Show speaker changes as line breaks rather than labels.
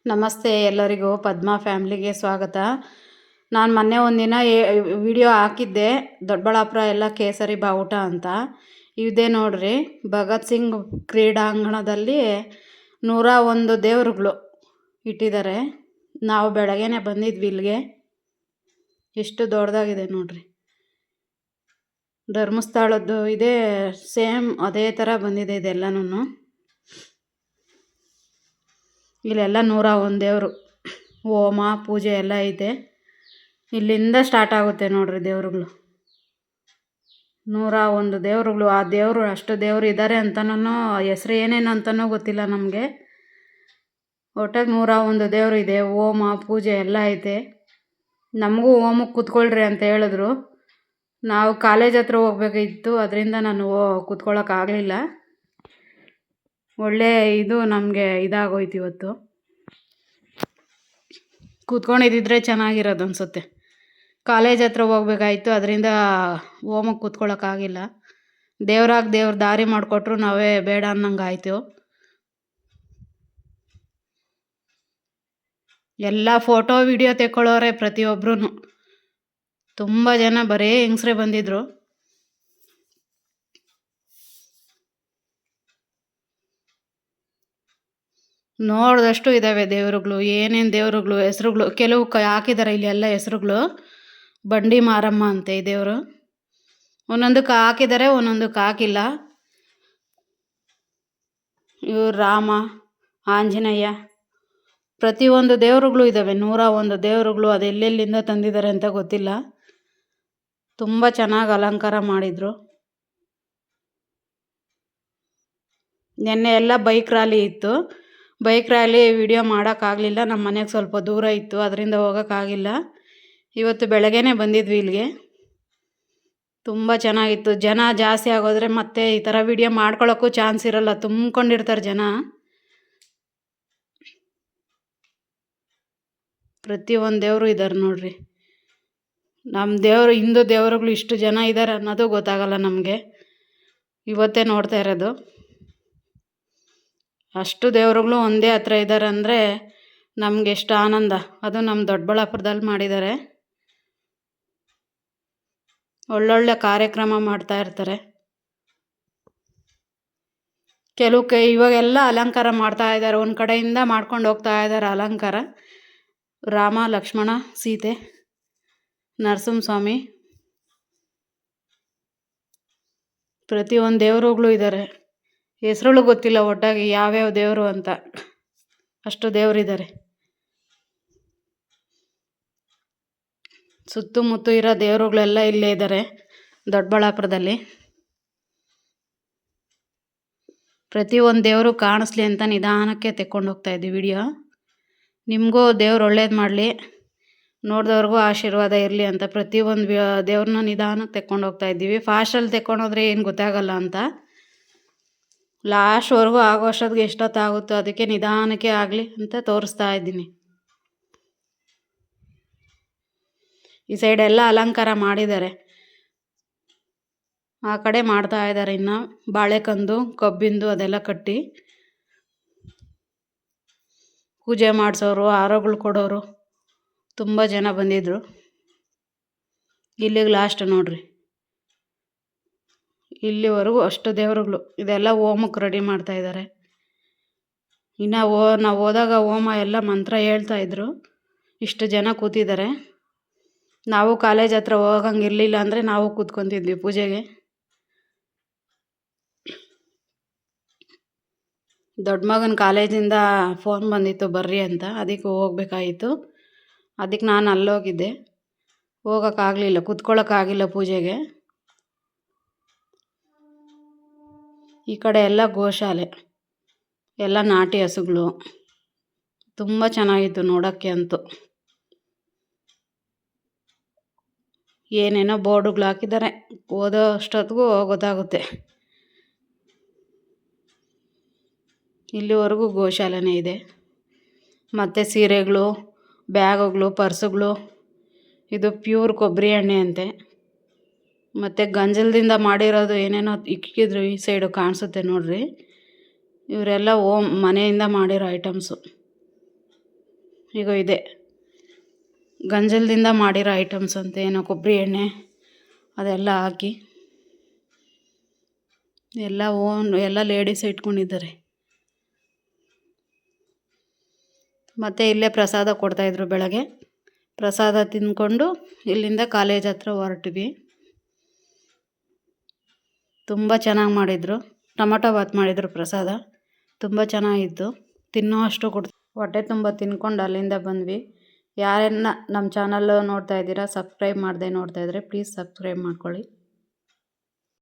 ನಮಸ್ತೆ ಎಲ್ಲರಿಗೂ ಪದ್ಮಾ ಫ್ಯಾಮ್ಲಿಗೆ ಸ್ವಾಗತ. ನಾನು ಮೊನ್ನೆ ಒಂದಿನ ವಿಡಿಯೋ ಹಾಕಿದ್ದೆ, ದೊಡ್ಡಬಳ್ಳಾಪುರ ಎಲ್ಲ ಕೇಸರಿ ಬಾವುಟ ಅಂತ. ಇದೇ ನೋಡ್ರಿ, ಭಗತ್ ಸಿಂಗ್ ಕ್ರೀಡಾಂಗಣದಲ್ಲಿ 101 ದೇವರುಗಳು ಇಟ್ಟಿದ್ದಾರೆ. ನಾವು ಬೆಳಗ್ಗೆನೆ ಬಂದಿದ್ವಿ ಇಲ್ಲಿಗೆ. ಎಷ್ಟು ದೊಡ್ಡದಾಗಿದೆ ನೋಡ್ರಿ. ಧರ್ಮಸ್ಥಳದ್ದು ಇದೆ, ಸೇಮ್ ಅದೇ ಥರ ಬಂದಿದೆ ಇದೆಲ್ಲನೂ. ಇಲ್ಲೆಲ್ಲ 101 ದೇವರು, ಹೋಮ ಪೂಜೆ ಎಲ್ಲ ಐತೆ. ಇಲ್ಲಿಂದ ಸ್ಟಾರ್ಟ್ ಆಗುತ್ತೆ ನೋಡ್ರಿ ದೇವರುಗಳು. 101 ದೇವರುಗಳು. ಆ ದೇವರು ಅಷ್ಟು ದೇವರು ಇದ್ದಾರೆ ಅಂತನೂ, ಹೆಸ್ರು ಏನೇನು ಅಂತನೂ ಗೊತ್ತಿಲ್ಲ ನಮಗೆ. ಒಟ್ಟಾಗಿ 101 ದೇವರು ಇದೆ. ಹೋಮ ಪೂಜೆ ಎಲ್ಲ ಐತೆ. ನಮಗೂ ಹೋಮಕ್ಕೆ ಕೂತ್ಕೊಳ್ರಿ ಅಂತ ಹೇಳಿದ್ರು. ನಾವು ಕಾಲೇಜ್ ಹತ್ರ ಹೋಗ್ಬೇಕಾಗಿತ್ತು, ಅದರಿಂದ ನಾನು ಕೂತ್ಕೊಳ್ಳೋಕ್ಕಾಗಲಿಲ್ಲ. ಒಳ್ಳೆ ಇದು ನಮಗೆ ಇದಾಗೋಯ್ತು ಇವತ್ತು. ಕೂತ್ಕೊಂಡಿದ್ದಿದ್ರೆ ಚೆನ್ನಾಗಿರೋದು ಅನಿಸುತ್ತೆ. ಕಾಲೇಜ್ ಹತ್ರ ಹೋಗ್ಬೇಕಾಯ್ತು, ಅದರಿಂದ ಹೋಮಕ್ಕೆ ಕೂತ್ಕೊಳ್ಳೋಕ್ಕಾಗಿಲ್ಲ. ದೇವ್ರ ದಾರಿ ಮಾಡಿಕೊಟ್ರು, ನಾವೇ ಬೇಡ ಅನ್ನಂಗೆ ಆಯಿತು. ಎಲ್ಲ ಫೋಟೋ ವಿಡಿಯೋ ತೆಕ್ಕೊಳ್ಳೋರೆ ಪ್ರತಿಯೊಬ್ಬರೂ. ತುಂಬ ಜನ ಬರೀ ಹೆಂಗಸ್ರೇ ಬಂದಿದ್ರು. ನೋಡಿದಷ್ಟು ಇದ್ದಾವೆ ದೇವರುಗಳು. ಏನೇನು ದೇವರುಗಳು ಹೆಸ್ರುಗಳು ಕೆಲವು ಹಾಕಿದ್ದಾರೆ ಇಲ್ಲಿ ಎಲ್ಲ ಹೆಸ್ರುಗಳು. ಬಂಡಿ ಮಾರಮ್ಮ ಅಂತೆ ಈ ದೇವರು. ಒಂದೊಂದಕ್ಕೆ ಹಾಕಿದ್ದಾರೆ, ಒಂದೊಂದಕ್ಕೆ ಹಾಕಿಲ್ಲ. ಇವ್ರು ರಾಮ, ಆಂಜನೇಯ, ಪ್ರತಿಯೊಂದು ದೇವರುಗಳು ಇದ್ದಾವೆ. 101 ದೇವರುಗಳು. ಅದು ಎಲ್ಲೆಲ್ಲಿಂದ ತಂದಿದ್ದಾರೆ ಅಂತ ಗೊತ್ತಿಲ್ಲ. ತುಂಬ ಚೆನ್ನಾಗಿ ಅಲಂಕಾರ ಮಾಡಿದರು. ನೆನ್ನೆ ಎಲ್ಲ ಬೈಕ್ ರ್ಯಾಲಿ ಇತ್ತು. ಬೈಕ್ ರ್ಯಾಲಿ ವಿಡಿಯೋ ಮಾಡೋಕ್ಕಾಗಲಿಲ್ಲ. ನಮ್ಮ ಮನೆಗೆ ಸ್ವಲ್ಪ ದೂರ ಇತ್ತು, ಅದರಿಂದ ಹೋಗೋಕ್ಕಾಗಿಲ್ಲ. ಇವತ್ತು ಬೆಳಗ್ಗೆನೇ ಬಂದಿದ್ವಿ ಇಲ್ಲಿಗೆ. ತುಂಬ ಚೆನ್ನಾಗಿತ್ತು. ಜನ ಜಾಸ್ತಿ ಆಗೋದ್ರೆ ಮತ್ತೆ ಈ ಥರ ವಿಡಿಯೋ ಮಾಡ್ಕೊಳ್ಳೋಕ್ಕೂ ಚಾನ್ಸ್ ಇರಲ್ಲ, ತುಂಬ್ಕೊಂಡಿರ್ತಾರೆ ಜನ. ಪ್ರತಿಯೊಂದು ದೇವರು ಇದ್ದಾರೆ ನೋಡ್ರಿ. ನಮ್ಮ ದೇವರು, ಹಿಂದೂ ದೇವರುಗಳು ಇಷ್ಟು ಜನ ಇದ್ದಾರೆ ಅನ್ನೋದು ಗೊತ್ತಾಗಲ್ಲ ನಮಗೆ. ಇವತ್ತೇ ನೋಡ್ತಾ ಇರೋದು. ಅಷ್ಟು ದೇವರುಗಳು ಒಂದೇ ಹತ್ರ ಇದ್ದಾರೆ ಅಂದರೆ ನಮ್ಗೆ ಎಷ್ಟು ಆನಂದ. ಅದು ನಮ್ಮ ದೊಡ್ಡಬಳ್ಳಾಪುರದಲ್ಲಿ ಮಾಡಿದ್ದಾರೆ. ಒಳ್ಳೊಳ್ಳೆ ಕಾರ್ಯಕ್ರಮ ಮಾಡ್ತಾ ಇರ್ತಾರೆ. ಕೆಲವು ಇವಾಗೆಲ್ಲ ಅಲಂಕಾರ ಮಾಡ್ತಾ ಇದ್ದಾರೆ. ಒಂದು ಕಡೆಯಿಂದ ಮಾಡ್ಕೊಂಡು ಹೋಗ್ತಾ ಇದ್ದಾರೆ ಅಲಂಕಾರ. ರಾಮ, ಲಕ್ಷ್ಮಣ, ಸೀತೆ, ನರಸಿಂಹಸ್ವಾಮಿ, ಪ್ರತಿಯೊಂದು ದೇವರುಗಳು ಇದ್ದಾರೆ. ಹೆಸ್ರುಗಳು ಗೊತ್ತಿಲ್ಲ ಒಟ್ಟಾಗಿ ಯಾವ್ಯಾವ ದೇವರು ಅಂತ. ಅಷ್ಟು ದೇವರಿದ್ದಾರೆ. ಸುತ್ತಮುತ್ತ ಇರೋ ದೇವರುಗಳೆಲ್ಲ ಇಲ್ಲೇ ಇದ್ದಾರೆ ದೊಡ್ಡಬಳ್ಳಾಪುರದಲ್ಲಿ. ಪ್ರತಿಯೊಂದು ದೇವರು ಕಾಣಿಸ್ಲಿ ಅಂತ ನಿಧಾನಕ್ಕೆ ತೆಕ್ಕೊಂಡು ಹೋಗ್ತಾ ಇದ್ದೀವಿ ವಿಡಿಯೋ. ನಿಮಗೂ ದೇವ್ರು ಒಳ್ಳೇದು ಮಾಡಲಿ, ನೋಡಿದವ್ರಿಗೂ ಆಶೀರ್ವಾದ ಇರಲಿ ಅಂತ ಪ್ರತಿಯೊಂದು ದೇವ್ರನ್ನ ನಿಧಾನಕ್ಕೆ ತೆಕ್ಕೊಂಡು ಹೋಗ್ತಾ ಇದ್ದೀವಿ. ಫಾಸ್ಟಲ್ಲಿ ತೆಕ್ಕೊಂಡೋದ್ರೆ ಏನು ಗೊತ್ತಾಗಲ್ಲ ಅಂತ. ಲಾಸ್ಟ್ವರೆಗೂ ಆಗೋ ಅಷ್ಟೊತ್ತಿಗೆ ಎಷ್ಟೊತ್ತಾಗುತ್ತೋ ಅದಕ್ಕೆ ನಿಧಾನಕ್ಕೆ ಆಗಲಿ ಅಂತ ತೋರಿಸ್ತಾ ಇದ್ದೀನಿ. ಈ ಸೈಡೆಲ್ಲ ಅಲಂಕಾರ ಮಾಡಿದ್ದಾರೆ, ಆ ಕಡೆ ಮಾಡ್ತಾ ಇದ್ದಾರೆ. ಇನ್ನು ಬಾಳೆಕಂದು, ಕಬ್ಬಿಂದು ಅದೆಲ್ಲ ಕಟ್ಟಿ ಪೂಜೆ ಮಾಡಿಸೋರು, ಹಾರಗಳು ಕೊಡೋರು ತುಂಬ ಜನ ಬಂದಿದ್ದರು. ಇಲ್ಲಿಗೆ ಲಾಸ್ಟ್ ನೋಡ್ರಿ. ಇಲ್ಲಿವರೆಗೂ ಅಷ್ಟು ದೇವರುಗಳು. ಇದೆಲ್ಲ ಹೋಮಕ್ಕೆ ರೆಡಿ ಮಾಡ್ತಾ ಇದ್ದಾರೆ. ಇನ್ನು ನಾವು ಹೋದಾಗ ಹೋಮ ಎಲ್ಲ ಮಂತ್ರ ಹೇಳ್ತಾ ಇದ್ರು. ಇಷ್ಟು ಜನ ಕೂತಿದ್ದಾರೆ. ನಾವು ಕಾಲೇಜ್ ಹತ್ರ ಹೋಗಂಗಿರಲಿಲ್ಲ ಅಂದರೆ ನಾವು ಕೂತ್ಕೊತಿದ್ವಿ ಪೂಜೆಗೆ. ದೊಡ್ಡ ಮಗನ ಕಾಲೇಜಿಂದ ಫೋನ್ ಬಂದಿತ್ತು ಬರ್ರಿ ಅಂತ, ಅದಕ್ಕೆ ಹೋಗ್ಬೇಕಾಯಿತು. ಅದಕ್ಕೆ ನಾನು ಅಲ್ಲೋಗಿದ್ದೆ. ಹೋಗೋಕ್ಕಾಗಲಿಲ್ಲ, ಕೂತ್ಕೊಳ್ಳೋಕ್ಕಾಗಿಲ್ಲ ಪೂಜೆಗೆ. ಈ ಕಡೆ ಎಲ್ಲ ಗೋಶಾಲೆ, ಎಲ್ಲ ನಾಟಿ ಹಸುಗಳು. ತುಂಬ ಚೆನ್ನಾಗಿತ್ತು ನೋಡೋಕ್ಕೆ ಅಂತೂ. ಏನೇನೋ ಬೋರ್ಡುಗಳು ಹಾಕಿದ್ದಾರೆ, ಓದೋ ಅಷ್ಟೊತ್ತಿಗೂ ಗೊತ್ತಾಗುತ್ತೆ. ಇಲ್ಲಿವರೆಗೂ ಗೋಶಾಲೆನೇ ಇದೆ. ಮತ್ತು ಸೀರೆಗಳು, ಬ್ಯಾಗುಗಳು, ಪರ್ಸುಗಳು. ಇದು ಪ್ಯೂರ್ ಕೊಬ್ಬರಿ ಎಣ್ಣೆ ಅಂತೆ. ಮತ್ತು ಗಂಜಲದಿಂದ ಮಾಡಿರೋದು ಏನೇನೋ ಇಕ್ಕಿದ್ರು. ಈ ಸೈಡು ಕಾಣಿಸುತ್ತೆ ನೋಡ್ರಿ. ಇವರೆಲ್ಲ ಮನೆಯಿಂದ ಮಾಡಿರೋ ಐಟಮ್ಸು. ಈಗ ಇದೆ ಗಂಜಲದಿಂದ ಮಾಡಿರೋ ಐಟಮ್ಸ್ ಅಂತ, ಏನೋ ಕೊಬ್ಬರಿ ಎಣ್ಣೆ ಅದೆಲ್ಲ ಹಾಕಿ ಎಲ್ಲ ಲೇಡೀಸ್ ಇಟ್ಕೊಂಡಿದ್ದಾರೆ. ಮತ್ತು ಇಲ್ಲೇ ಪ್ರಸಾದ ಕೊಡ್ತಾಯಿದ್ರು. ಬೆಳಗ್ಗೆ ಪ್ರಸಾದ ತಿಂದ್ಕೊಂಡು ಇಲ್ಲಿಂದ ಕಾಲೇಜ್ ಹತ್ರ ಹೊರಟ್ವಿ. ತುಂಬ ಚೆನ್ನಾಗಿ ಮಾಡಿದರು. ಟೊಮಟೊ ಬಾತ್ ಮಾಡಿದರು. ಪ್ರಸಾದ ತುಂಬ ಚೆನ್ನಾಗಿತ್ತು. ತಿನ್ನೋ ಅಷ್ಟು ಹೊಟ್ಟೆ ತುಂಬ ತಿನ್ಕೊಂಡು ಅಲ್ಲಿಂದ ಬಂದ್ವಿ. ಯಾರೆಲ್ಲ ನಮ್ಮ ಚಾನಲ್ ನೋಡ್ತಾ ಇದ್ದೀರಾ, ಸಬ್ಸ್ಕ್ರೈಬ್ ಮಾಡದೆ ನೋಡ್ತಾ ಇದ್ದರೆ ಪ್ಲೀಸ್ ಸಬ್ಸ್ಕ್ರೈಬ್ ಮಾಡ್ಕೊಳ್ಳಿ.